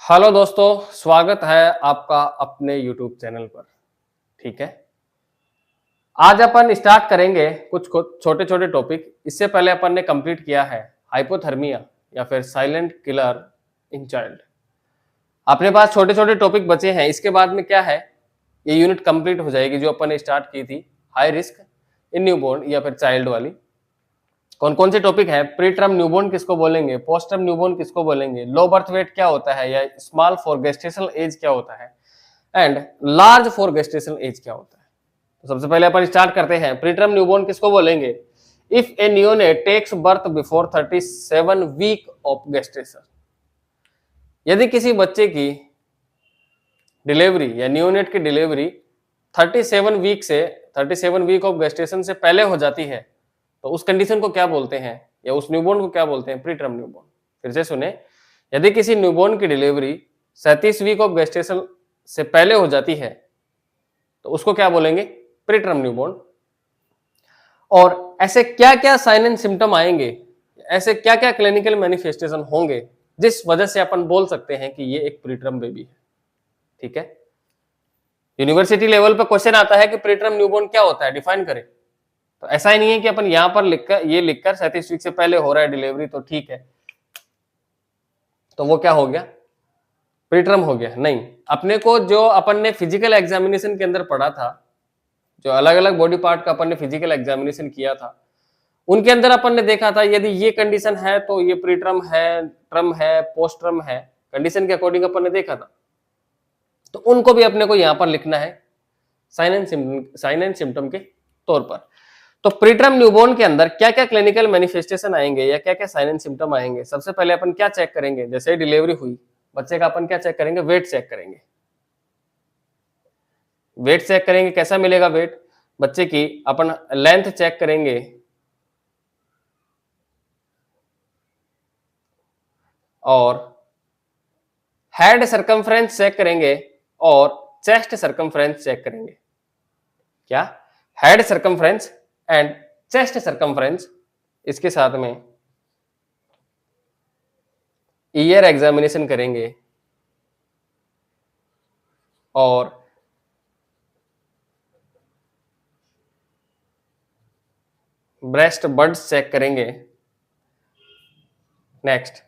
Hello दोस्तों, स्वागत है आपका अपने YouTube चैनल पर। ठीक है, आज अपन स्टार्ट करेंगे कुछ छोटे छोटे टॉपिक। इससे पहले अपन ने कंप्लीट किया है हाइपोथर्मिया या फिर साइलेंट किलर इन चाइल्ड। अपने पास छोटे छोटे टॉपिक बचे हैं। इसके बाद में क्या है, ये यूनिट कंप्लीट हो जाएगी जो अपन ने स्टार्ट की थी, हाई रिस्क इन न्यूबॉर्न या फिर चाइल्ड वाली। कौन कौन से टॉपिक है, प्री टर्म न्यूबॉर्न किसको बोलेंगे, पोस्ट टर्म न्यूबॉर्न किसको बोलेंगे, लो बर्थ वेट क्या होता है या स्मॉल फॉर गेस्टेशनल एज क्या होता है, and large for gestational age क्या होता है। तो सबसे पहले अपन स्टार्ट करते हैं, प्री टर्म न्यूबॉर्न किसको बोलेंगे, if a neonate takes birth before 37 week of gestation. यदि किसी बच्चे की डिलीवरी या न्यूनेट की डिलीवरी 37 वीक ऑफ गेस्टेशन से पहले हो जाती है तो उस कंडीशन को क्या बोलते हैं या उस न्यूबॉर्न को क्या बोलते हैं, प्री टर्म न्यूबॉर्न। फिर से सुने, यदि किसी न्यूबॉर्न की डिलीवरी 37 वीक ऑफ गेस्टेशन से पहले हो जाती है तो उसको क्या बोलेंगे, प्री टर्म न्यूबॉर्न। और ऐसे क्या क्या साइन एंड सिम्टम आएंगे, ऐसे क्या क्या क्लिनिकल मैनिफेस्टेशन होंगे जिस वजह से अपन बोल सकते हैं कि ये एक प्री टर्म बेबी है। ठीक है, यूनिवर्सिटी लेवल पर क्वेश्चन आता है कि प्री टर्म न्यूबॉर्न क्या होता है, डिफाइन करें। तो ऐसा ही नहीं है कि अपन यहां पर लिखकर 37 वीक से पहले हो रहा है डिलीवरी तो ठीक है, तो वो क्या हो गया, प्री टर्म हो गया। नहीं, अपने को जो अपन ने फिजिकल एग्जामिनेशन के अंदर पढ़ा था, जो अलग अलग बॉडी पार्ट का अपन ने फिजिकल एग्जामिनेशन किया था, उनके अंदर अपन ने देखा था यदि ये कंडीशन है तो ये प्री टर्म है, पोस्ट टर्म है, कंडीशन के अकॉर्डिंग अपन ने देखा था। तो उनको भी अपने को यहां पर लिखना है साइन एंड सिम्टम के तौर पर। तो प्री टर्म न्यूबॉर्न के अंदर क्या क्या क्लिनिकल मैनिफेस्टेशन आएंगे या क्या क्या साइन एंड सिम्टम आएंगे। सबसे पहले अपन क्या चेक करेंगे, जैसे डिलीवरी हुई बच्चे का अपन क्या चेक करेंगे, वेट चेक करेंगे। वेट चेक करेंगे, कैसा मिलेगा वेट बच्चे की, अपन लेंथ चेक करेंगे, और हेड सर्कमफ्रेंस चेक करेंगे और चेस्ट सर्कमफ्रेंस चेक करेंगे। क्या, head circumference and chest circumference, इसके साथ में ईयर एग्जामिनेशन करेंगे और ब्रेस्ट बड्स चेक करेंगे। Next,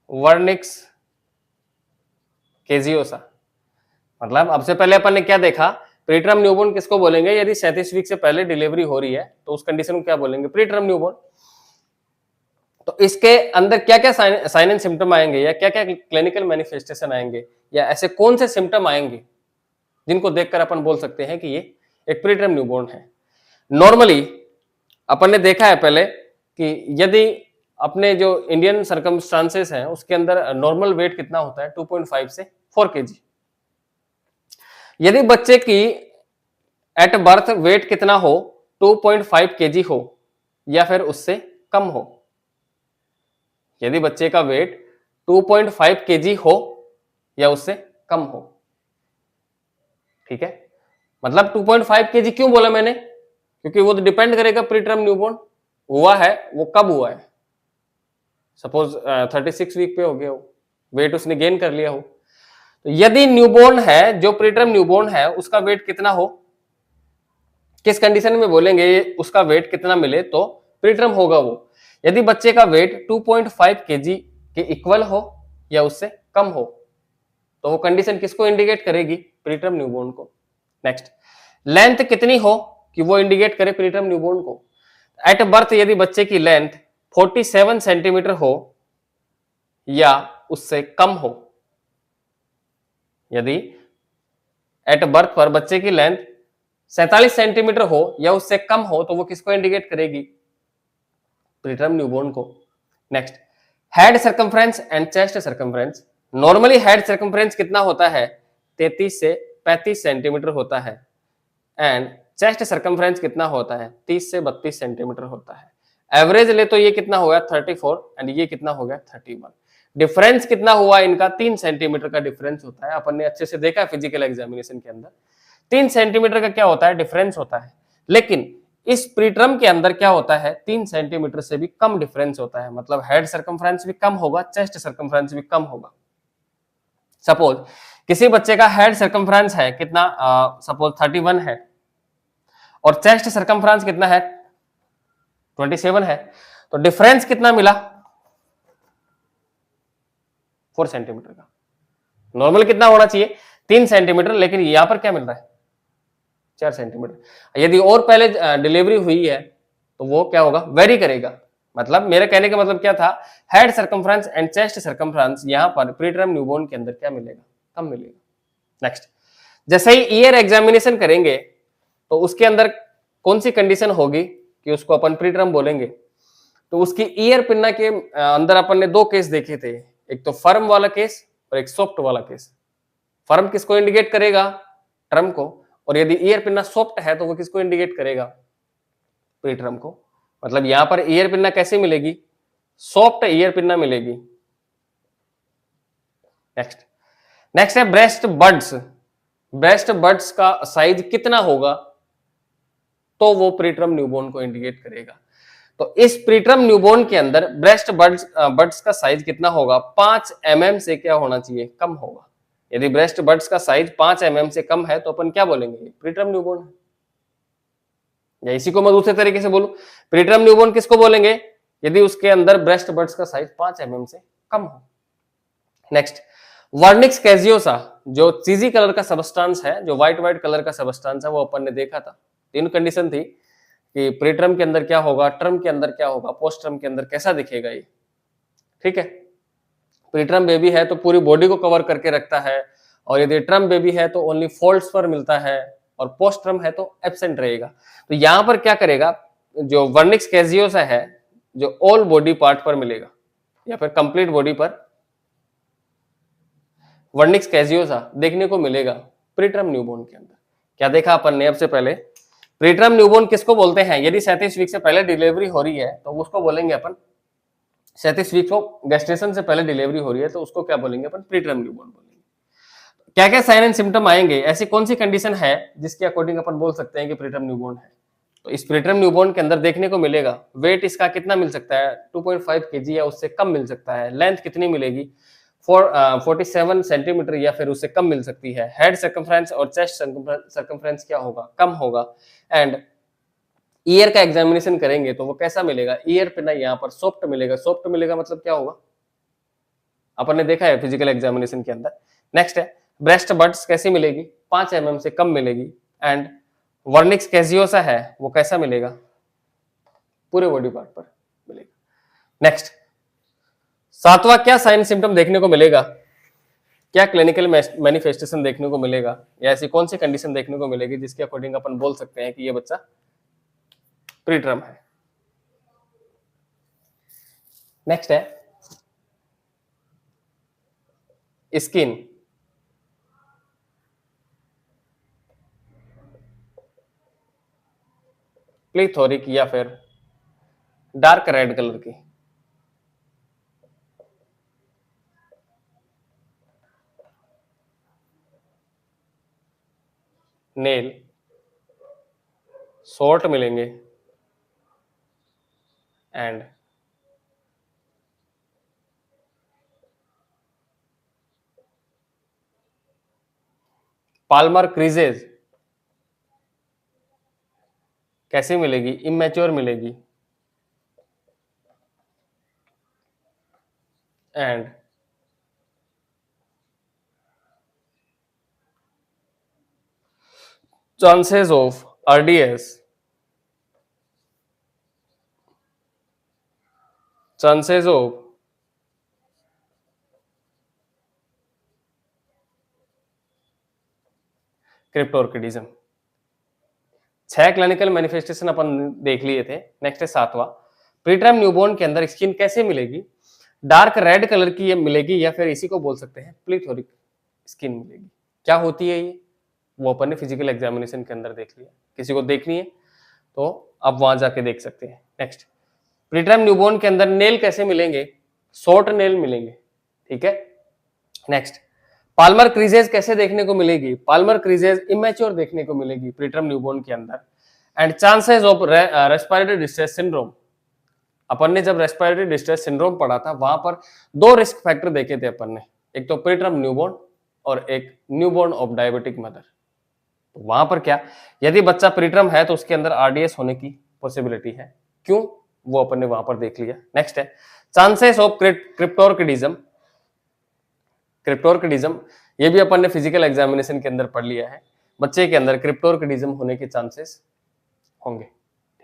vernix caseosa. मतलब अब से पहले अपन ने क्या देखा, प्री टर्म न्यूबॉर्न किसको बोलेंगे, यदि 37 वीक से पहले डिलीवरी हो रही है तो उस कंडीशन को क्या बोलेंगे, प्री टर्म न्यूबॉर्न। तो इसके अंदर क्या क्या साइन एंड सिम्टम आएंगे या क्या क्या क्लिनिकल मैनिफेस्टेशन आएंगे या ऐसे कौन से सिम्टम आएंगे जिनको देखकर अपन बोल सकते हैं कि ये एक प्री टर्म न्यूबॉर्न है। नॉर्मली अपन ने देखा है पहले कि यदि अपने जो इंडियन सर्कमस्टांसेस हैं उसके अंदर नॉर्मल वेट कितना होता है, 2.5 से 4 केजी। यदि बच्चे की एट बर्थ वेट कितना हो, 2.5 केजी हो या फिर उससे कम हो। यदि बच्चे का वेट 2.5 केजी हो या उससे कम हो। ठीक है, मतलब 2.5 केजी क्यों बोला मैंने, क्योंकि वो तो डिपेंड करेगा प्री टर्म न्यूबॉर्न हुआ है वो कब हुआ है। सपोज 36 वीक पे हो गया हो, वेट उसने गेन कर लिया हो। तो यदि न्यूबॉर्न है, जो प्री टर्म न्यूबॉर्न है उसका वेट कितना हो, किस कंडीशन में बोलेंगे उसका वेट कितना मिले तो प्री टर्म होगा वो। यदि बच्चे का वेट 2.5 केजी के इक्वल हो या उससे कम हो तो वो कंडीशन किसको इंडिकेट करेगी, प्री टर्म न्यूबॉर्न को। नेक्स्ट, लेंथ कितनी हो कि वो इंडिकेट करे प्री टर्म न्यूबॉर्न को। एट बर्थ यदि बच्चे की लेंथ 47 सेंटीमीटर हो या उससे कम हो, यदि एट बर्थ पर बच्चे की लेंथ 47 सेंटीमीटर हो या उससे कम हो तो वो किसको इंडिकेट करेगी, प्री टर्म न्यूबॉर्न को। Next, head circumference and chest circumference. Normally head circumference कितना होता है, 33 से 35 सेंटीमीटर होता है, एंड चेस्ट सर्कमफ्रेंस कितना होता है, 30 से 32 सेंटीमीटर होता है। एवरेज ले तो ये कितना हो गया 34 एंड ये कितना हो गया 31। डिफरेंस कितना हुआ इनका, 3 सेंटीमीटर का डिफरेंस होता है। अपन ने अच्छे से देखा फिजिकल एग्जामिनेशन के अंदर 3 सेंटीमीटर का क्या होता है, डिफरेंस होता है। लेकिन इस प्रीटर्म के अंदर क्या होता है, 3 सेंटीमीटर से भी कम डिफरेंस होता है, मतलब हेड सर्कमफ्रेंस भी कम होगा, चेस्ट सर्कमफ्रेंस भी कम होगा। सपोज किसी बच्चे का हेड सर्कमफ्रेंस है कितना, सपोज 31 है और चेस्ट सर्कमफ्रेंस कितना है, 27 है, तो डिफरेंस कितना मिला, 4 सेंटीमीटर का। नॉर्मल कितना होना चाहिए, 3 सेंटीमीटर, लेकिन यहां पर क्या मिल रहा है, 4 सेंटीमीटर। यदि और पहले डिलीवरी हुई है तो वो क्या होगा, वेरी करेगा। मतलब मेरे कहने का मतलब क्या था, head circumference and chest circumference यहां पर प्रीटर्म न्यूबॉर्न के अंदर क्या मिलेगा, कम मिलेगा। नेक्स्ट, जैसे ही ईयर एग्जामिनेशन करेंगे तो उसके अंदर कौन सी कंडीशन होगी कि उसको अपन प्रीटर्म बोलेंगे, तो उसकी ईयर पिन्ना के अंदर अपन ने 2 केस देखे थे, एक तो फर्म वाला केस और एक सॉफ्ट वाला केस। फर्म किसको इंडिकेट करेगा, टर्म को, और यदि ईयर पिन्ना सॉफ्ट है तो वो किसको इंडिकेट करेगा, प्रीटर्म को। मतलब यहां पर ईयर पिन्ना कैसे मिलेगी, सॉफ्ट ईयर पिन्ना मिलेगी। नेक्स्ट, नेक्स्ट है ब्रेस्ट बड्स। ब्रेस्ट बड्स का साइज कितना होगा तो वो प्रीटर्म न्यूबॉर्न को इंडिकेट करेगा। तो इस प्रीटर्म न्यूबॉर्न के अंदर ब्रेस्ट बड्स का साइज कितना होगा, 5 mm से क्या होना चाहिए, कम होगा। यदि ब्रेस्ट बड्स का साइज 5 mm से कम है तो अपन क्या बोलेंगे, प्रीटर्म न्यूबॉर्न है। या इसी को मैं दूसरे तरीके से बोलूं, प्रीटर्म न्यूबॉर्न किसको बोलेंगे, यदि उसके अंदर ब्रेस्ट बड्स का साइज 5 mm से कम हो। नेक्स्ट, वर्निक्स कैजियोसा, जो चीजी कलर का सबस्टांस है, जो व्हाइट कलर का सबस्टांस है, वो अपन ने देखा था। 3 कंडीशन थी कि प्रीटर्म के अंदर क्या होगा, टर्म के अंदर क्या होगा, पोस्ट टर्म के अंदर कैसा दिखेगा ये। ठीक है, प्रीटर्म बेबी है तो पूरी बॉडी को कवर करके रखता है, और यदि टर्म बेबी है तो ओनली फोल्ड्स पर मिलता है, और पोस्ट टर्म है तो एब्सेंट रहेगा। तो यहां पर क्या करेगा, जो वर्निक्स कैजियोसा है, जो ऑल बॉडी पार्ट पर मिलेगा या फिर कंप्लीट बॉडी पर वर्निक्स कैजियोसा देखने को मिलेगा प्रीटर्म न्यूबॉर्न के अंदर। क्या देखा अपन ने अब से पहले, प्रीटर्म न्यूबॉर्न किसको बोलते हैं, यदि 37 वीक से पहले डिलीवरी हो रही है तो उसको बोलेंगे अपन, 37 वीक को गेस्टेशन से पहले डिलीवरी हो रही है तो उसको क्या बोलेंगे अपन, प्रीटर्म न्यूबॉर्न बोलेंगे। क्या क्या साइन एंड सिम्टम आएंगे, ऐसी कौन सी कंडीशन है जिसके अकॉर्डिंग अपन बोल सकते हैं कि प्रीटर्म न्यूबॉर्न है। तो इस प्रीटर्म न्यूबॉर्न के अंदर देखने को मिलेगा, वेट इसका कितना मिल सकता है, 2.5 kg या उससे कम मिल सकता है। लेंथ कितनी मिलेगी, 47 सेंटीमीटर या फिर उससे कम मिल सकती है। हेड सर्कमफ्रेंस और चेस्ट सर्कमफ्रेंस क्या होगा, कम होगा। एंड ईयर का एग्जामिनेशन करेंगे तो वो कैसा मिलेगा, ईयर पिन्ना यहाँ पर सॉफ्ट मिलेगा। सॉफ्ट मिलेगा मतलब क्या होगा, अपन ने देखा है फिजिकल एग्जामिनेशन के अंदर। नेक्स्ट है ब्रेस्ट बड्स, कैसी मिलेगी, 5 mm से कम मिलेगी। एंड वर्निक्स कैजियोसा है वो कैसा मिलेगा, पूरे बॉडी पार्ट पर मिलेगा। नेक्स्ट, 7वां क्या साइन सिम्टम देखने को मिलेगा, क्या क्लिनिकल मैनिफेस्टेशन देखने को मिलेगा, या ऐसी कौन सी कंडीशन देखने को मिलेगी जिसके अकॉर्डिंग अपन बोल सकते हैं कि ये बच्चा प्रीटर्म है। नेक्स्ट है स्किन। प्लीथोरिक या फिर डार्क रेड कलर की। नेल शॉर्ट मिलेंगे। एंड पाल्मर क्रीजेज कैसी मिलेगी, इमेच्योर मिलेगी। And chances of RDS, chances of cryptorchidism. 6 clinical manifestation अपन देख लिए थे। नेक्स्ट है 7वां, प्रीटर्म न्यूबॉर्न के अंदर स्किन कैसे मिलेगी, डार्क रेड कलर की ये मिलेगी या फिर इसी को बोल सकते हैं प्लीथोरिक स्किन मिलेगी। क्या होती है ये, वो अपन ने फिजिकल एग्जामिनेशन के अंदर देख लिया। किसी को देखनी है तो आप वहां जाके देख सकते हैं। नेक्स्ट, प्रीटर्म न्यूबॉर्न के अंदर नेल कैसे मिलेंगे, शॉर्ट नेल मिलेंगे। ठीक है। नेक्स्ट, पाल्मर क्रीजेज कैसे देखने को मिलेगी, पाल्मर क्रीजेज इमेच्योर देखने को मिलेगी प्रीटर्म न्यूबॉर्न के अंदर। And chances of respiratory distress syndrome. अपन ने जब रेस्पिरेटरी डिस्ट्रेस सिंड्रोम पढ़ा था वहां पर दो रिस्क फैक्टर देखे थे अपन ने, एक तो प्रीटर्म न्यूबॉर्न और एक न्यूबॉर्न ऑफ डायबिटिक मदर। तो वहां पर क्या, यदि बच्चा प्रीटर्म है तो उसके अंदर आरडीएस होने की पॉसिबिलिटी है, क्यों, वो अपन ने वहां पर देख लिया। नेक्स्ट है चांसेस ऑफ क्रिप्टोर्किडिज्म। क्रिप्टोर्किडिज्म ये भी अपन ने फिजिकल एग्जामिनेशन के अंदर पढ़ लिया है, बच्चे के अंदर क्रिप्टोर्किडिज्म होने के चांसेस होंगे,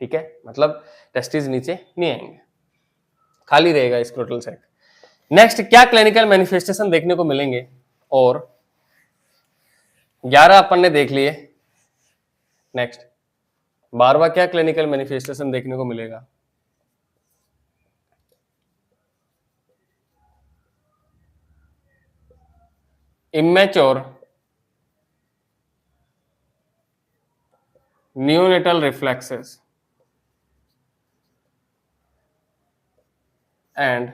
ठीक है, मतलब टेस्टिस नीचे नहीं आएंगे, खाली रहेगा स्क्रोटल सैक। नेक्स्ट क्या क्लिनिकल मैनिफेस्टेशन देखने को मिलेंगे, और 11 अपन ने देख लिए। नेक्स्ट 12वां क्या क्लिनिकल मैनिफेस्टेशन देखने को मिलेगा, immature neonatal reflexes and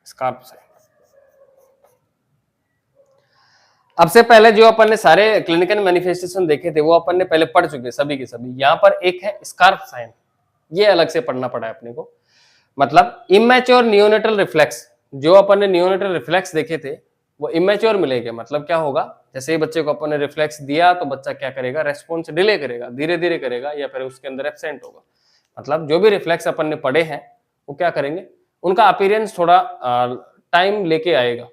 scarf sign. अब से पहले जो अपन ने सारे क्लिनिकल मैनिफेस्टेशन देखे थे वो अपन ने पहले पढ़ चुके सभी के सभी। यहां पर एक है स्कार्प साइन, ये अलग से पढ़ना पड़ा है अपने को। मतलब इमेच्योर नियोनेटल रिफ्लेक्स, जो अपन ने नियोनेटल रिफ्लेक्स देखे थे वो इमेच्योर मिलेंगे। मतलब क्या होगा, जैसे ही बच्चे को अपन ने रिफ्लेक्स दिया तो बच्चा क्या करेगा, रेस्पॉन्स डिले करेगा, धीरे धीरे करेगा, या फिर उसके अंदर एब्सेंट होगा। मतलब जो भी रिफ्लेक्स अपन ने पढ़े हैं वो क्या करेंगे, उनका अपीयरेंस थोड़ा टाइम लेके आएगा,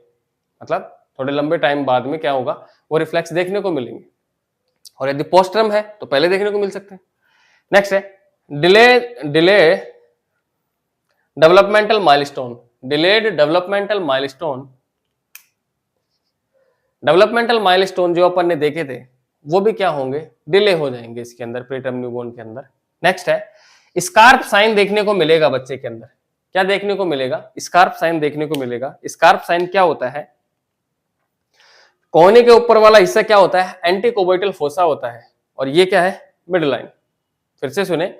मतलब थोड़े लंबे टाइम बाद में क्या होगा, वो रिफ्लेक्स देखने को मिलेंगे। और यदि पोस्टर्म है तो पहले देखने को मिल सकते हैं। नेक्स्ट है delay developmental milestone. Delayed developmental milestone, developmental milestone जो अपन ने देखे थे वो भी क्या होंगे, डिले हो जाएंगे इसके अंदर, प्रीटर्म न्यूबॉर्न के अंदर। नेक्स्ट है स्कार्प साइन देखने को मिलेगा बच्चे के अंदर। क्या देखने को मिलेगा, स्कार्प साइन देखने को मिलेगा। स्कार्प साइन क्या होता है, कोहनी के ऊपर वाला हिस्सा क्या होता है, एंटीकोबाइटल फोसा होता है, और ये क्या है, मिड लाइन। फिर से सुने,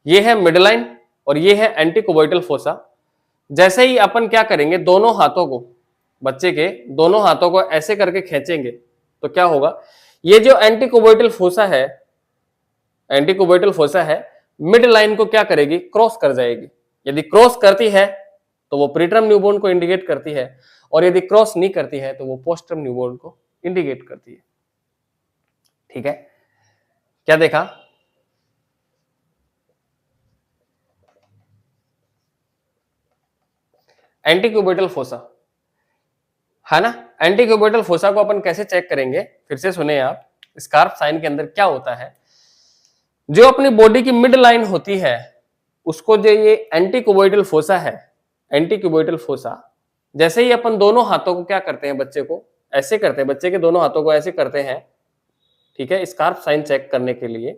ये है मिड लाइन और ये है एंटीकोबाइटल फोसा। जैसे ही अपन क्या करेंगे, दोनों हाथों को, बच्चे के दोनों हाथों को ऐसे करके खींचेंगे तो क्या होगा, ये जो एंटीकोबाइटल फोसा है, एंटीकोबाइटल फोसा है, मिड लाइन को क्या करेगी, क्रॉस कर जाएगी। यदि क्रॉस करती है तो वो प्रीटर्म न्यूबॉर्न को इंडिकेट करती है, और यदि क्रॉस नहीं करती है तो वो पोस्टर्म न्यूबॉर्न को इंडिकेट करती है। ठीक है, क्या देखा, एंटीक्यूबेटल फोसा है ना। एंटीक्यूबेटल फोसा को अपन कैसे चेक करेंगे, फिर से सुने आप। स्कार्प साइन के अंदर क्या होता है, जो अपनी बॉडी की मिड लाइन होती है उसको जो ये एंटीक्यूबेटल फोसा है, एंटीक्यूबेटल फोसा, जैसे ही अपन दोनों हाथों को क्या करते हैं, बच्चे को ऐसे करते हैं, बच्चे के दोनों हाथों को ऐसे करते हैं, ठीक है, स्कार्प साइन चेक करने के लिए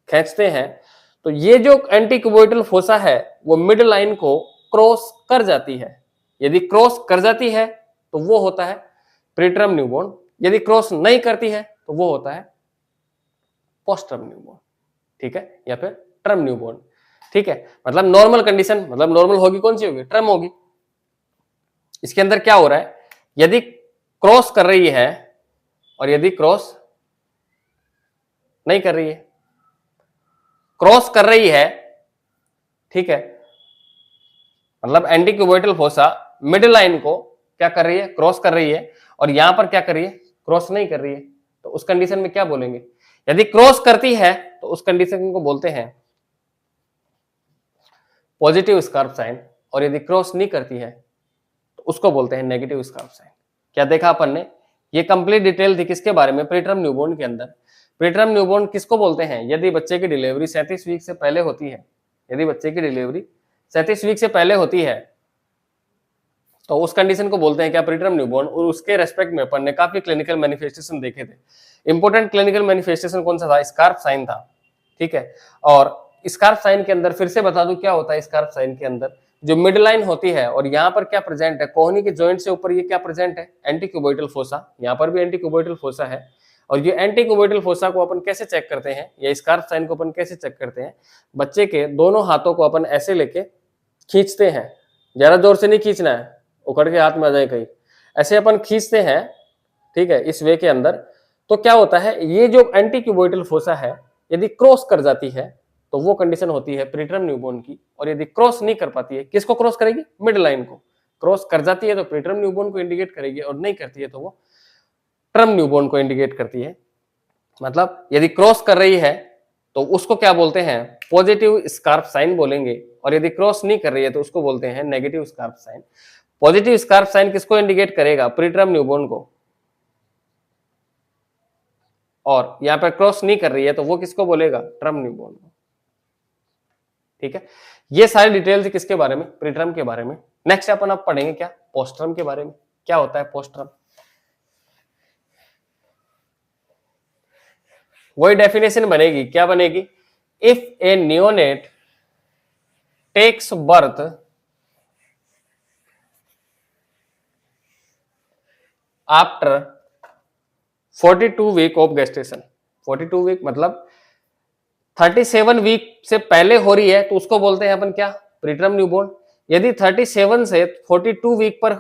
खींचते हैं, तो ये जो एंटीक्यूबेटल फोसा है वो मिड लाइन को क्रॉस कर जाती है। यदि क्रॉस कर जाती है तो वो होता है प्रीटर्म न्यूबॉर्न, यदि क्रॉस नहीं करती है तो वो होता है पोस्टर्म न्यूबॉर्न, ठीक है, या फिर टर्म न्यूबॉर्न। ठीक है, मतलब नॉर्मल कंडीशन, मतलब नॉर्मल होगी कौन सी होगी, टर्म होगी। इसके अंदर क्या हो रहा है, यदि क्रॉस कर रही है और यदि क्रॉस नहीं कर रही है, क्रॉस कर रही है, ठीक है, मतलब एंटीक्यूबेटल फोसा मिड लाइन को क्या कर रही है, क्रॉस कर रही है, और यहां पर क्या कर रही है, क्रॉस नहीं कर रही है, तो उस कंडीशन में क्या बोलेंगे, यदि क्रॉस करती है तो उस कंडीशन को बोलते हैं पॉजिटिव स्कार्प साइन, और यदि क्रॉस नहीं करती है तो उसको बोलते हैं नेगेटिव स्कार्प साइन। क्या देखा अपन ने, ये कंप्लीट डिटेल थी किसके बारे में, प्रीटर्म न्यूबॉर्न के अंदर। प्रीटर्म न्यूबॉर्न किसको बोलते हैं, यदि बच्चे की डिलीवरी 37 वीक से पहले होती है, यदि बच्चे की डिलीवरी 37 वीक से पहले होती है तो उस कंडीशन को बोलते हैं क्या, प्रीटर्म न्यूबॉर्न। और उसके रेस्पेक्ट में अपन ने काफी क्लिनिकल मैनिफेस्टेशन देखे थे। इंपॉर्टेंट क्लिनिकल मैनिफेस्टेशन कौन सा था, स्कार्प साइन था, ठीक है। और स्कार्प साइन के अंदर फिर से बता दूं क्या होता है, स्कार्प साइन के अंदर जो मिड लाइन होती है और यहाँ पर क्या प्रेजेंट है, कोहनी के जॉइंट से ऊपर ये क्या प्रेजेंट है, एंटीक्यूबेटल फोसा, यहाँ पर भी एंटीक्यूबेटल फोसा है। और ये एंटीक्यूबेटल फोसा को अपन कैसे चेक करते हैं, या स्कार्प साइन को अपन कैसे चेक करते हैं, बच्चे के दोनों हाथों को अपन ऐसे लेके खींचते हैं, ज्यादा जोर से नहीं खींचना है, उखड़ के हाथ में आ जाए कहीं, ऐसे अपन खींचते हैं, ठीक है, इस वे के अंदर। तो क्या होता है, ये जो एंटी क्यूबोइडल फोसा है यदि क्रॉस कर जाती है तो वो कंडीशन होती है प्रीटर्म न्यूबॉर्न की, और यदि क्रॉस नहीं कर पाती है, किसको क्रॉस करेगी, मिड लाइन को। क्रॉस कर जाती है तो प्रीटर्म न्यूबॉर्न को इंडिकेट करेगी, और नहीं करती है तो वो टर्म न्यूबॉर्न को इंडिकेट करती है। मतलब यदि क्रॉस कर रही है तो उसको क्या बोलते हैं, पॉजिटिव स्कार्फ साइन बोलेंगे, और यदि क्रॉस नहीं कर रही है तो उसको बोलते हैं negative scarf sign. Positive scarf sign किसको इंडिकेट करेगा, प्रीटर्म न्यूबॉर्न को, और यहां पर क्रॉस नहीं कर रही है तो वो किसको बोलेगा, टर्म न्यूबॉर्न को। ठीक है, ये सारी डिटेल्स किसके बारे में, प्रीटर्म के बारे में। नेक्स्ट अपन अब पढ़ेंगे क्या, पोस्टर्म के बारे में। क्या होता है पोस्टर्म, वही डेफिनेशन बनेगी, क्या बनेगी, if a neonate takes birth after 42 week of gestation. 42 week मतलब 37 वीक से पहले हो रही है तो उसको बोलते हैं अपन क्या, प्रीटर्म न्यूबॉर्न। यदि 37 से 42 वीक पर,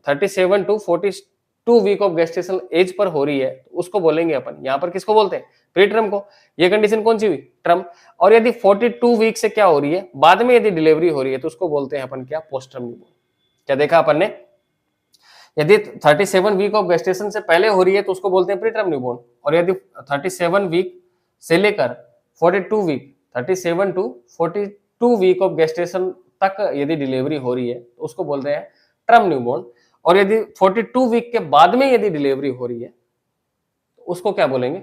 37 to 42 week of gestation age पर हो रही है तो उसको बोलेंगे अपन, यहां पर किसको बोलते हैं, प्रीटर्म को। ये कंडीशन कौन सी हुई, टर्म। और यदि 42 वीक से क्या हो रही है, बाद में यदि डिलीवरी हो रही है तो उसको बोलते हैं अपन क्या, पोस्टर्म न्यूबॉर्न। क्या देखा अपन ने, यदि 37 वीक ऑफ गेस्टेशन से पहले हो रही है तो उसको बोलते हैं प्रीटर्म न्यूबॉर्न, और यदि 37 वीक से लेकर 42 week, 37 to 42 week of gestation तक यदि डिलीवरी हो रही है तो उसको बोलते हैं टर्म न्यूबॉर्न। और यदि 42 वीक के बाद में यदि डिलीवरी हो रही है तो उसको क्या बोलेंगे,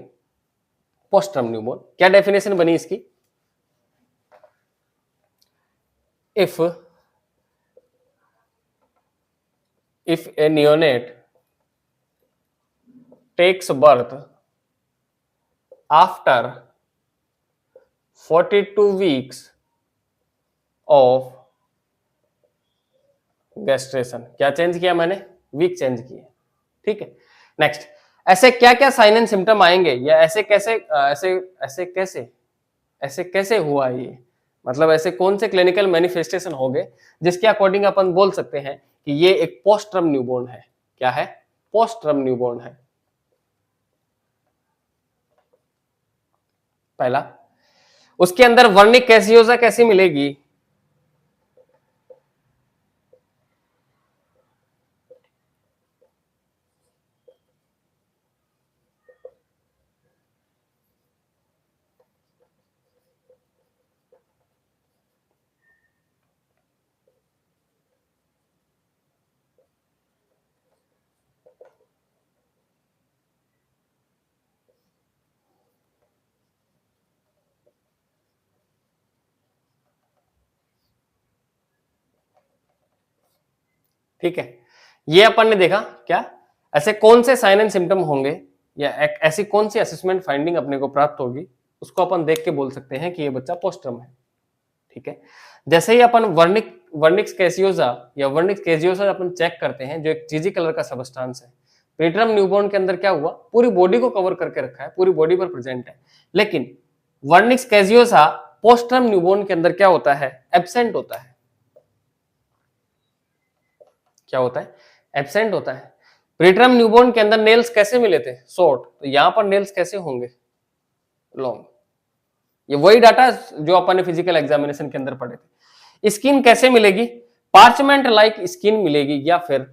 पोस्ट टर्म न्यूबॉर्न। क्या डेफिनेशन बनी इसकी, if a neonate takes birth after 42 weeks of gestation। क्या चेंज किया मैंने, वीक चेंज किए, ठीक है। नेक्स्ट, ऐसे क्या क्या साइन एंड सिम्टम आएंगे, या ऐसे कैसे ऐसे कैसे हुआ ये, मतलब ऐसे कौन से क्लिनिकल मैनिफेस्टेशन होंगे जिसके अकॉर्डिंग अपन बोल सकते हैं कि ये एक पोस्ट टर्म न्यूबॉर्न है। क्या है, पोस्ट टर्म न्यूबॉर्न है। पहला, उसके अंदर वर्निक कैसियोसा कैसी मिलेगी, ठीक है। ये अपन ने देखा क्या, ऐसे कौन से साइन एंड सिम्टम होंगे या ऐसी कौन सी असेसमेंट फाइंडिंग अपने को प्राप्त होगी, उसको अपन देख के बोल सकते हैं कि ये बच्चा पोस्ट टर्म है। ठीक है, जैसे ही अपन वर्निक्स कैसियोसा या वर्निक्स कैसियोसा अपन चेक करते हैं, जो एक चीजी कलर का सबस्टांस है, प्रीटर्म न्यूबॉर्न के अंदर क्या हुआ, पूरी बॉडी को कवर करके रखा है, पूरी बॉडी पर प्रेजेंट है। लेकिन वर्निक्स कैसियोसा पोस्ट टर्म न्यूबॉर्न के अंदर क्या होता है, एब्सेंट होता है। क्या होता है, एब्सेंट होता है। प्रीटर्म न्यूबॉर्न के अंदर नेल्स कैसे मिले थे, शॉर्ट, तो यहां पर नेल्स कैसे होंगे, लॉन्ग। ये वही डाटा जो अपन ने फिजिकल एग्जामिनेशन के अंदर पढ़े थे। स्किन कैसे मिलेगी, पार्चमेंट लाइक स्किन मिलेगी, या फिर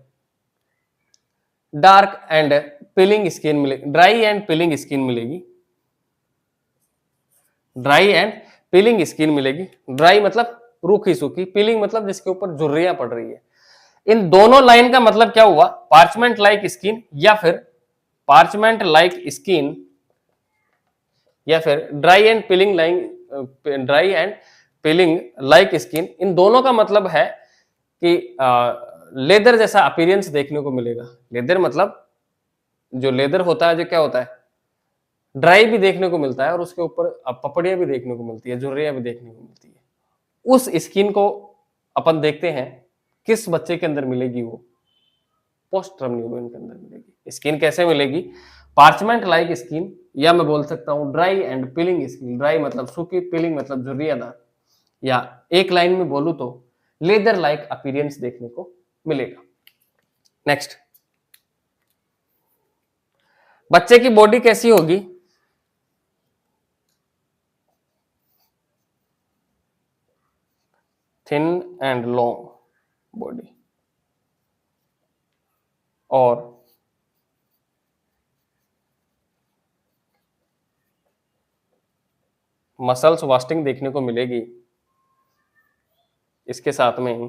डार्क एंड पिलिंग स्किन मिलेगी, ड्राई एंड पिलिंग स्किन मिलेगी, ड्राई एंड पिलिंग स्किन मिलेगी। ड्राई मतलब रूखी सूखी, पिलिंग मतलब जिसके ऊपर झुर्रियां पड़ रही है। इन दोनों लाइन का मतलब क्या हुआ, पार्चमेंट लाइक स्किन या फिर पार्चमेंट लाइक स्किन, या फिर ड्राई एंड पिलिंग लाइक स्किन। इन दोनों का मतलब है कि लेदर जैसा अपीयरेंस देखने को मिलेगा। लेदर मतलब जो लेदर होता है, जो क्या होता है, ड्राई भी देखने को मिलता है और उसके ऊपर पपड़ियां भी देखने को मिलती है, झुर्रियां भी देखने को मिलती है। उस स्किन को अपन देखते हैं किस बच्चे के अंदर मिलेगी, वो पोस्ट टर्म न्यूबॉर्न के अंदर मिलेगी। स्किन कैसे मिलेगी, पार्चमेंट लाइक स्किन, या मैं बोल सकता हूं ड्राई एंड पिलिंग स्किन। ड्राई मतलब सूखी, पिलिंग मतलब झुर्रियादार, या एक लाइन में बोलूं तो लेदर लाइक अपीयरेंस देखने को मिलेगा। नेक्स्ट, बच्चे की बॉडी कैसी होगी? थिन एंड लॉन्ग बॉडी और मसल्स वास्टिंग देखने को मिलेगी। इसके साथ में ही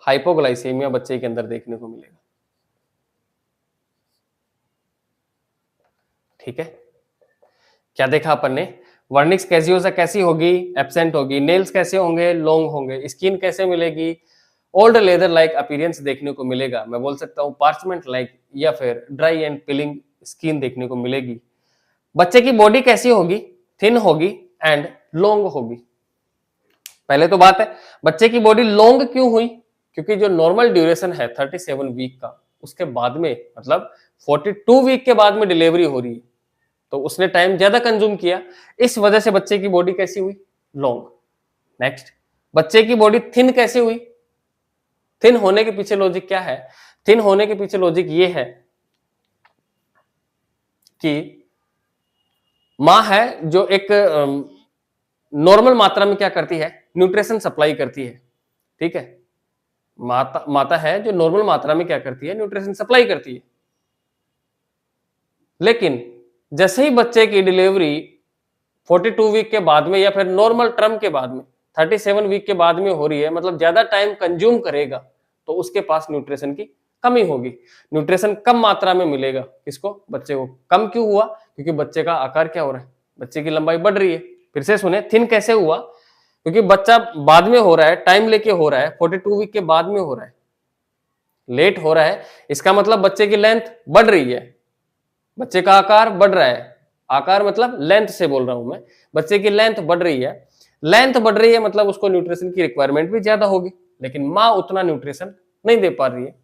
हाइपोग्लाइसेमिया बच्चे के अंदर देखने को मिलेगा। ठीक है, क्या देखा अपन ने? वर्निक्स कैजियोसा कैसी होगी? एब्सेंट होगी। नेल्स कैसे होंगे? लॉन्ग होंगे। स्किन कैसे मिलेगी? ओल्ड लेदर लाइक अपीयरेंस देखने को मिलेगा। मैं बोल सकता हूं पार्चमेंट लाइक या फिर ड्राई एंड पिलिंग स्किन देखने को मिलेगी। बच्चे की बॉडी कैसी होगी? थिन होगी एंड लॉन्ग होगी। पहले तो बात है, बच्चे की बॉडी लॉन्ग क्यों हुई? क्योंकि जो नॉर्मल ड्यूरेशन है 37 वीक का, उसके बाद में मतलब 42 वीक के बाद में डिलीवरी हो रही है, तो उसने टाइम ज्यादा कंज्यूम किया, इस वजह से बच्चे की बॉडी कैसी हुई? लॉन्ग। नेक्स्ट, बच्चे की बॉडी थिन कैसे हुई? थिन होने के पीछे लॉजिक क्या है? थिन होने के पीछे लॉजिक ये है कि मां है जो एक नॉर्मल मात्रा में क्या करती है? न्यूट्रिशन सप्लाई करती है। ठीक है, माता है जो नॉर्मल मात्रा में क्या करती है? न्यूट्रिशन सप्लाई करती है। लेकिन जैसे ही बच्चे की डिलीवरी 42 वीक के बाद में या फिर नॉर्मल टर्म के बाद में 37 वीक के बाद में हो रही है, मतलब ज्यादा टाइम कंज्यूम करेगा, तो उसके पास न्यूट्रिशन की कमी होगी। न्यूट्रिशन कम मात्रा में मिलेगा। किसको? बच्चे को। कम क्यों हुआ? क्योंकि बच्चे का आकार क्या हो रहा है? बच्चे की लंबाई बढ़ रही है। फिर से सुने, थिन कैसे हुआ? क्योंकि बच्चा बाद में हो रहा है, टाइम लेके हो रहा है, 42 वीक के बाद में हो रहा है, लेट हो रहा है। इसका मतलब बच्चे की लेंथ बढ़ रही है, बच्चे का आकार बढ़ रहा है। आकार मतलब लेंथ से बोल रहा हूं मैं। बच्चे की लेंथ बढ़ रही है। लेंथ बढ़ रही है मतलब उसको न्यूट्रिशन की रिक्वायरमेंट भी ज्यादा होगी, लेकिन मां उतना न्यूट्रिशन नहीं दे पा रही है।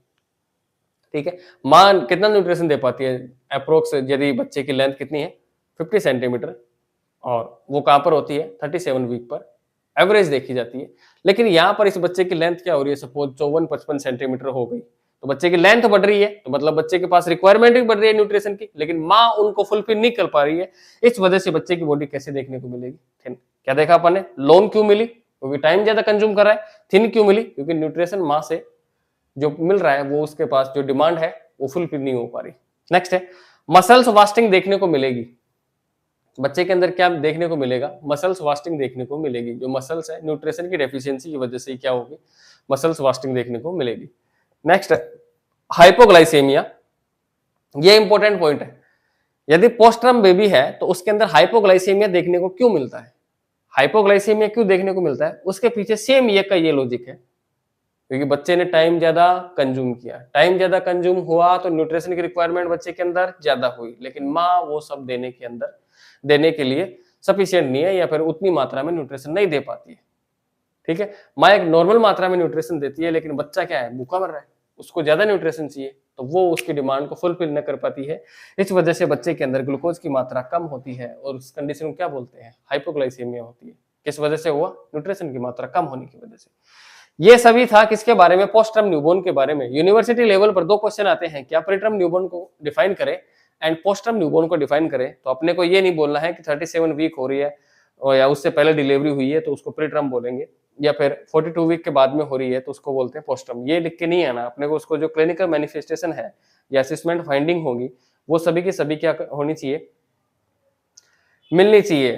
ठीक है, मां कितना न्यूट्रिशन दे पाती है अप्रोक्स? यदि बच्चे की लेंथ कितनी है? 50 सेंटीमीटर, और वो कहां पर होती है? 37 वीक पर एवरेज देखी जाती है। लेकिन यहां पर इस बच्चे की लेंथ क्या हो रही है? सपोज 54-55 सेंटीमीटर हो गई, तो बच्चे की लेंथ बढ़ रही है, तो मतलब बच्चे के पास रिक्वायरमेंट भी बढ़ रही है न्यूट्रिशन की, लेकिन मां उनको फुलफिल नहीं कर पा रही है। इस वजह से बच्चे की बॉडी कैसे देखने को मिलेगी? थिन। क्या देखा अपन ने? लॉन्ग क्यों मिली? क्योंकि टाइम ज्यादा कंज्यूम कर रहा है। थिन क्यों मिली? क्योंकि न्यूट्रिशन मां से जो मिल रहा है वो उसके पास जो डिमांड है वो फुलफिल नहीं हो पा रही। नेक्स्ट है, मसल्स वास्टिंग देखने को मिलेगी। बच्चे के अंदर क्या देखने को मिलेगा? मसल्स वास्टिंग देखने को मिलेगी। जो मसल्स है न्यूट्रिशन की डेफिशिएंसी की वजह से क्या होगी? मसल्स वास्टिंग देखने को मिलेगी। Next, hypoglycaemia. ये इंपॉर्टेंट पॉइंट है। यदि पोस्टरम बेबी है तो उसके अंदर हाइपोग्लाइसेमिया देखने को क्यों मिलता है? हाइपोग्लाइसेमिया क्यों देखने को मिलता है? उसके पीछे सेम ये का ये लॉजिक है, क्योंकि बच्चे ने टाइम ज्यादा कंज्यूम किया। टाइम ज्यादा कंज्यूम हुआ तो न्यूट्रिशन की रिक्वायरमेंट बच्चे के अंदर ज्यादा हुई, लेकिन माँ वो सब देने के लिए सफिशिएंट नहीं है, या फिर उतनी मात्रा में न्यूट्रिशन नहीं दे पाती है। ठीक है, माँ एक नॉर्मल मात्रा में न्यूट्रिशन देती है, लेकिन बच्चा क्या है? भूखा मर रहा है, उसको ज्यादा न्यूट्रिशन चाहिए, तो वो उसकी डिमांड को फुलफिल न कर पाती है। इस वजह से बच्चे के अंदर ग्लूकोज की मात्रा कम होती है, और उस कंडीशन को क्या बोलते हैं? हाइपोग्लाइसेमिया होती है। किस वजह से हुआ? न्यूट्रिशन की मात्रा कम होने की वजह से। ये सभी था किसके बारे में? पोस्ट टर्म न्यूबॉर्न के बारे में। यूनिवर्सिटी लेवल पर 2 क्वेश्चन आते हैं, क्या प्रीटर्म न्यूबॉर्न को डिफाइन करें एंड पोस्ट टर्म न्यूबॉर्न को डिफाइन करें। तो अपने को ये नहीं बोलना है कि 37 वीक हो रही है और या उससे पहले डिलीवरी हुई है तो उसको प्रीटर्म बोलेंगे, या फिर 42 वीक के बाद में हो रही है तो उसको बोलते हैं पोस्ट टर्म। ये लिख के नहीं आना अपने को। उसको जो क्लिनिकल मैनिफेस्टेशन है या असेसमेंट फाइंडिंग होगी वो सभी की सभी क्या होनी चाहिए? मिलनी चाहिए।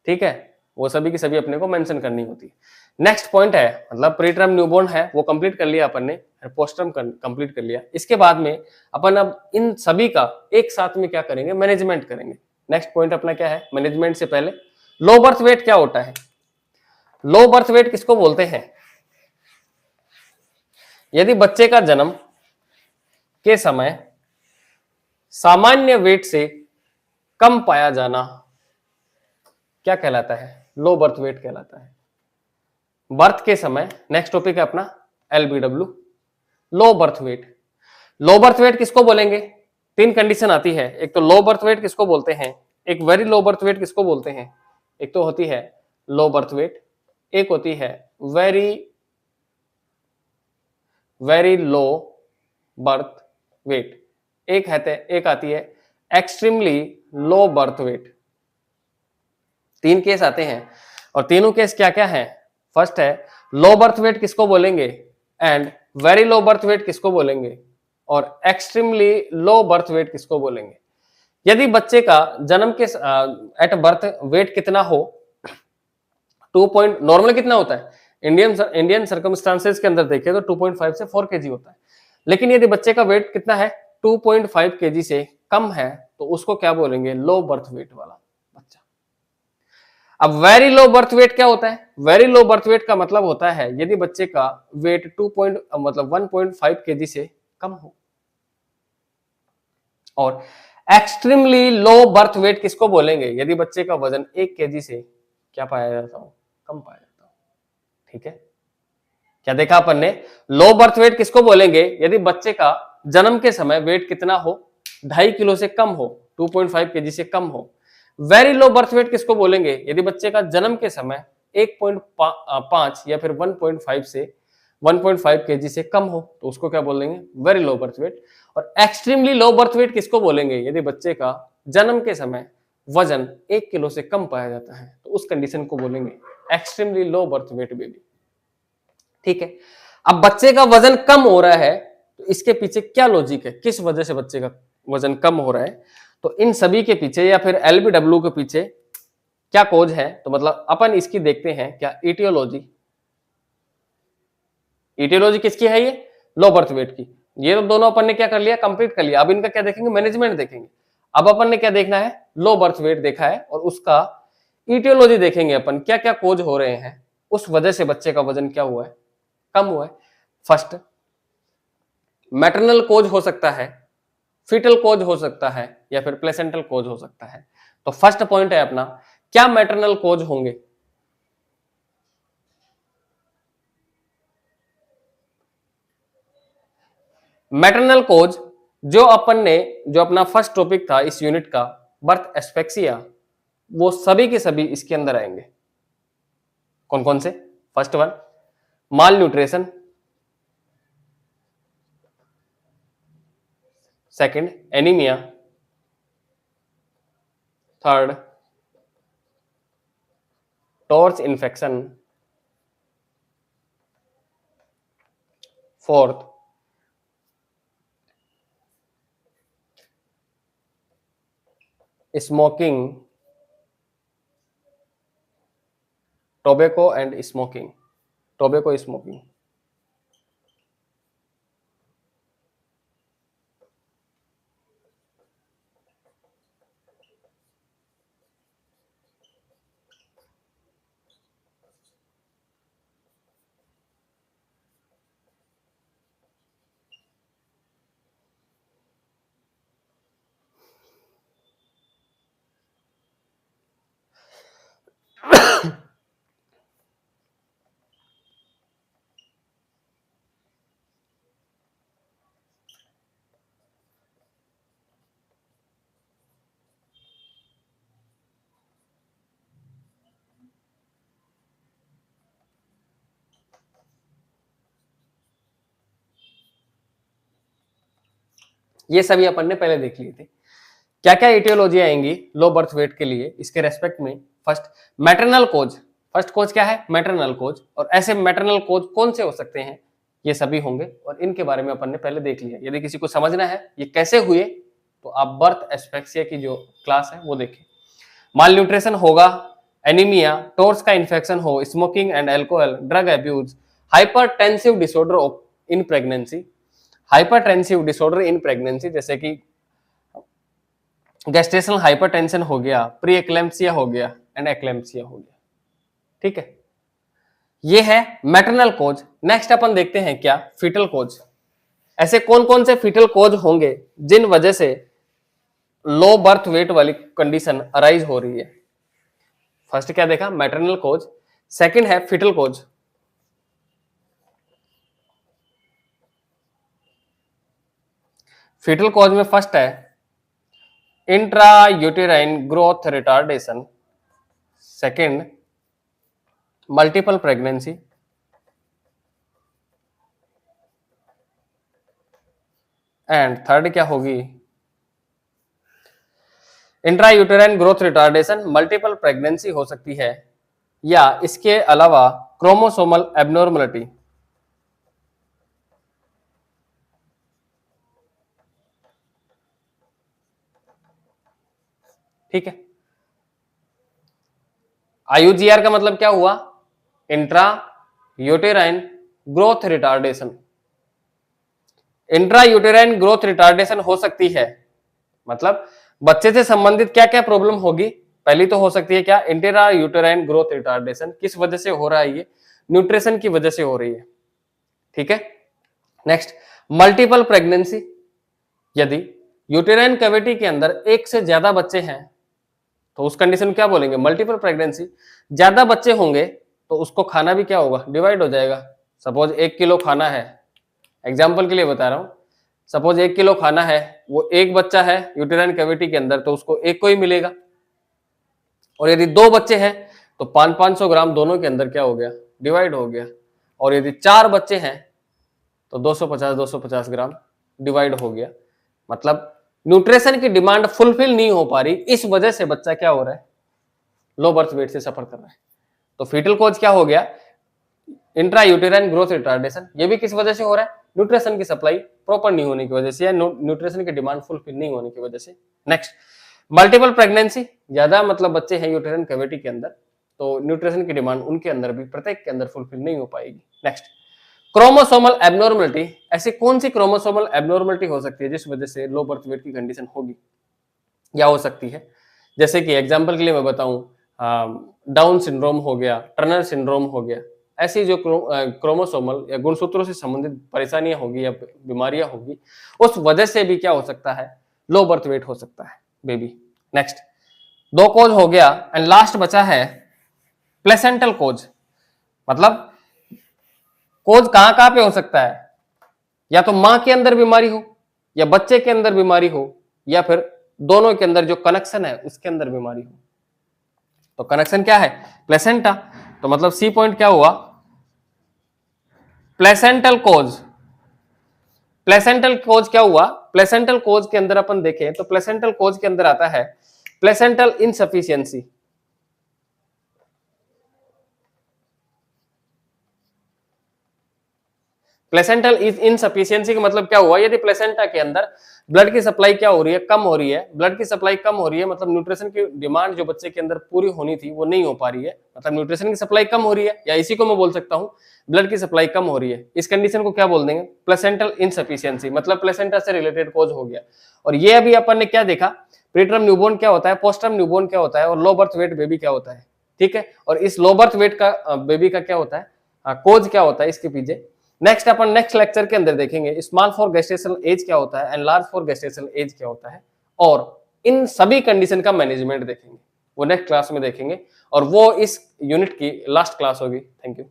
ठीक है, वो सभी की सभी अपने को मेंशन करनी होती है। नेक्स्ट पॉइंट है, मतलब प्रीटर्म न्यूबॉर्न है वो कंप्लीट कर लिया अपन ने, पोस्टर्म कंप्लीट कर लिया। इसके बाद में अपन अब इन सभी का एक साथ में क्या करेंगे? मैनेजमेंट करेंगे। नेक्स्ट पॉइंट अपना क्या है? मैनेजमेंट से पहले लो बर्थ वेट क्या होता है? लो बर्थ वेट किसको बोलते हैं? यदि बच्चे का जन्म के समय सामान्य वेट से कम पाया जाना क्या कहलाता है? लो बर्थ वेट कहलाता है। बर्थ के समय, नेक्स्ट टॉपिक है अपना LBW, low birth weight. Low birth weight किसको बोलेंगे? 3 कंडीशन आती है। एक तो लो बर्थ वेट किसको बोलते हैं? एक वेरी लो बर्थ वेट किसको बोलते हैं? एक तो होती है लो बर्थ वेट, एक होती है very very low birth weight, एक आती है एक्सट्रीमली लो बर्थ वेट। तीन केस आते हैं और तीनों केस क्या क्या हैं? फर्स्ट है लो बर्थ वेट किसको बोलेंगे and very low birth weight किसको बोलेंगे और एक्सट्रीमली लो बर्थ वेट किसको बोलेंगे। यदि बच्चे का जन्म के एट बर्थ वेट कितना हो, 2 नॉर्मल कितना होता है इंडियन सर्कमस्टांसेस के अंदर देखें तो 2.5 से 4 केजी होता है, लेकिन यदि बच्चे का वेट कितना है 2.5 केजी से कम है तो उसको क्या बोलेंगे? लो बर्थ वेट वाला बच्चा। अब वेरी लो बर्थ वेट क्या होता है? वेरी लो बर्थ वेट का मतलब होता है यदि बच्चे का वेट 1.5 केजी से कम हो। और एक्सट्रीमली लो बर्थ वेट किसको बोलेंगे? यदि बच्चे का वजन 1 केजी से क्या पाया जाता हो? कम पाया जाता हो। ठीक है, क्या देखा अपन ने? लो बर्थ वेट किसको बोलेंगे? यदि बच्चे का जन्म के समय वेट कितना हो? 2.5 किलो से कम हो, 2.5 केजी से कम हो। वेरी लो बर्थ वेट किसको बोलेंगे? यदि बच्चे का जन्म के समय 1.5 या फिर 1.5 से 1.5 केजी से कम हो तो उसको क्या बोलेंगे? Very low birth weight. और एक्सट्रीमली लो बर्थ वेट किसको बोलेंगे? यदि बच्चे का जन्म के समय वजन 1 किलो से कम पाया जाता है तो उस कंडीशन को बोलेंगे extremely low birth weight baby. ठीक है, अब बच्चे का वजन कम हो रहा है तो इसके पीछे क्या लॉजिक है? किस वजह से बच्चे का वजन कम हो रहा है? तो इन सभी के पीछे या फिर एलबीडब्ल्यू के पीछे क्या कोज है? तो मतलब अपन इसकी देखते हैं क्या इटियोलॉजी। इटियोलॉजी किसकी है? ये लो बर्थ वेट की। ये तो दोनों अपन ने क्या कर लिया? कंप्लीट कर लिया। अब इनका क्या देखेंगे? मैनेजमेंट देखेंगे। अब अपन ने क्या देखना है? लो बर्थ वेट देखा है और उसका इटियोलॉजी देखेंगे अपन, क्या क्या कोज हो रहे हैं उस वजह से बच्चे का वजन क्या हुआ है? कम हुआ है। फर्स्ट, मैटरनल कोज हो सकता है, फीटल कोज हो सकता है या फिर प्लेसेंटल कोज हो सकता है। तो फर्स्ट पॉइंट है अपना, क्या मैटरनल कोज होंगे? मैटरनल कोज जो अपना फर्स्ट टॉपिक था इस यूनिट का, बर्थ एस्पेक्सिया, वो सभी के सभी इसके अंदर आएंगे। कौन कौन से? First one mall nutrition, second anaemia, third torch infection, fourth smoking, tobacco and smoking, tobacco smoking. ये सभी अपन ने पहले देख लिए थे। क्या क्या इटियोलॉजी आएंगी लो बर्थ वेट के लिए इसके रेस्पेक्ट में? फर्स्ट मैटरनल कोज, फर्स्ट कोज क्या है? मैटरनल कोज। और ऐसे मैटरनल कोज कौन से हो सकते हैं? ये सभी होंगे और इनके बारे में अपन ने पहले देख लिया। यदि किसी को समझना है ये कैसे हुए तो आप बर्थ एस्पेक्सिया की जो क्लास है वो देखें। माल न्यूट्रिशन होगा, एनीमिया, टोर्स का इन्फेक्शन हो, smoking and alcohol, drug abuse, hypertensive disorder in pregnancy, hypertensive disorder in pregnancy जैसे कि गेस्टेशनल हाइपरटेंशन हो गया, प्री एक्लेम्पसिया हो गया एंड एक्लेम्पसिया हो गया। ठीक है, ये है मैटरनल कोज। नेक्स्ट अपन देखते हैं क्या? फीटल कोज। ऐसे कौन कौन से फीटल कोज होंगे जिन वजह से लो बर्थ वेट वाली कंडीशन अराइज हो रही है? फर्स्ट क्या देखा? मैटरनल कोज। सेकंड है फीटल कोज। फीटल कोज में फर्स्ट है intra uterine growth retardation, second multiple pregnancy, and third क्या होगी, intrauterine growth retardation. Multiple pregnancy हो सकती है या इसके अलावा क्रोमोसोमल एबनॉर्मलिटी। ठीक है, IUGR का मतलब क्या हुआ, intra uterine growth retardation. Intra uterine growth retardation हो सकती है, मतलब बच्चे से संबंधित क्या क्या प्रॉब्लम होगी। पहली तो हो सकती है क्या, इंट्रा यूटेराइन ग्रोथ रिटार्डेशन। किस वजह से हो रहा है ये, न्यूट्रिशन की वजह से हो रही है। ठीक है, नेक्स्ट मल्टीपल प्रेगनेंसी। यदि यूटेराइन कैविटी के अंदर एक से ज्यादा बच्चे हैं तो उस कंडीशन क्या बोलेंगे, मल्टीपल प्रेगनेंसी। ज्यादा बच्चे होंगे तो उसको खाना भी क्या होगा, डिवाइड हो जाएगा। सपोज 1 किलो खाना है, एग्जाम्पल के लिए बता रहा हूं, सपोज 1 किलो खाना है, वो एक बच्चा है यूटेराइन कैविटी के अंदर तो उसको एक को ही मिलेगा। और यदि 2 बच्चे हैं तो 500 ग्राम दोनों के अंदर क्या हो गया, डिवाइड हो गया। और यदि 4 बच्चे हैं तो 250 ग्राम डिवाइड हो गया। मतलब न्यूट्रिशन की डिमांड फुलफिल नहीं हो पा रही, इस वजह से बच्चा क्या हो रहा है, लो बर्थ वेट से सफर कर रहा है। तो फीटल कोज क्या हो गया, इंट्रा यूटेराइन ग्रोथ रिटार्डेशन। ये भी किस वजह से हो रहा है, न्यूट्रिशन की सप्लाई प्रॉपर नहीं होने की वजह से या न्यूट्रिशन की डिमांड फुलफिल नहीं होने की वजह से। नेक्स्ट मल्टीपल प्रेगनेंसी, ज्यादा मतलब बच्चे हैं यूटेराइन कैविटी के अंदर तो न्यूट्रिशन की डिमांड उनके अंदर भी प्रत्येक के अंदर फुलफिल नहीं हो पाएगी। Next chromosomal abnormality. ऐसी कौन सी क्रोमोसोमल एबनॉर्मलिटी हो सकती है जिस वजह से लो बर्थ वेट की कंडीशन होगी या हो सकती है। जैसे कि एग्जांपल के लिए मैं बताऊं, डाउन सिंड्रोम हो गया, टर्नर सिंड्रोम हो गया। ऐसी जो क्रोमोसोमल या गुणसूत्रों से संबंधित परेशानियां होगी या बीमारियां होगी, उस वजह से भी क्या हो सकता है, लो बर्थ वेट हो सकता है बेबी। नेक्स्ट 2 कोज हो गया एंड लास्ट बचा है प्लेसेंटल कोज। मतलब कोज कहां पे हो सकता है, या तो मां के अंदर बीमारी हो या बच्चे के अंदर बीमारी हो या फिर दोनों के अंदर जो कनेक्शन है उसके अंदर बीमारी हो। तो कनेक्शन क्या है, प्लेसेंटा। तो मतलब सी पॉइंट क्या हुआ, प्लेसेंटल कोज। प्लेसेंटल कोज क्या हुआ, प्लेसेंटल कोज के अंदर अपन देखें तो प्लेसेंटल कोज के अंदर आता है प्लेसेंटल इनसफिशियंसी। प्लेसेंटल इनसफिशियंसी का मतलब क्या हुआ, यदि प्लेसेंटा के अंदर ब्लड की सप्लाई क्या हो रही है, कम हो रही है। ब्लड की सप्लाई कम हो रही है मतलब न्यूट्रिशन की डिमांड जो बच्चे के अंदर पूरी होनी थी वो नहीं हो पा रही है। मतलब न्यूट्रिशन की सप्लाई कम हो रही है, या इसी को मैं बोल सकता हूँ ब्लड की सप्लाई कम हो रही है। इस कंडीशन को क्या बोल देंगे, प्लेसेंटल इनसफिशियंसी। मतलब प्लेसेंटा से रिलेटेड कोज हो गया। और ये अभी अपन ने क्या देखा, प्रीटर्म न्यूबॉर्न क्या होता है, पोस्टर्म न्यूबॉर्न क्या होता है और लो बर्थ वेट बेबी क्या होता है। ठीक है, और इस लो बर्थ वेट का बेबी का क्या होता है, कोज क्या होता है इसके पीछे। नेक्स्ट अपन नेक्स्ट लेक्चर के अंदर देखेंगे स्मॉल फॉर गेस्टेशनल एज क्या होता है and large for gestational age क्या होता है, और इन सभी कंडीशन का मैनेजमेंट देखेंगे। वो नेक्स्ट क्लास में देखेंगे और वो इस यूनिट की लास्ट क्लास होगी। Thank you.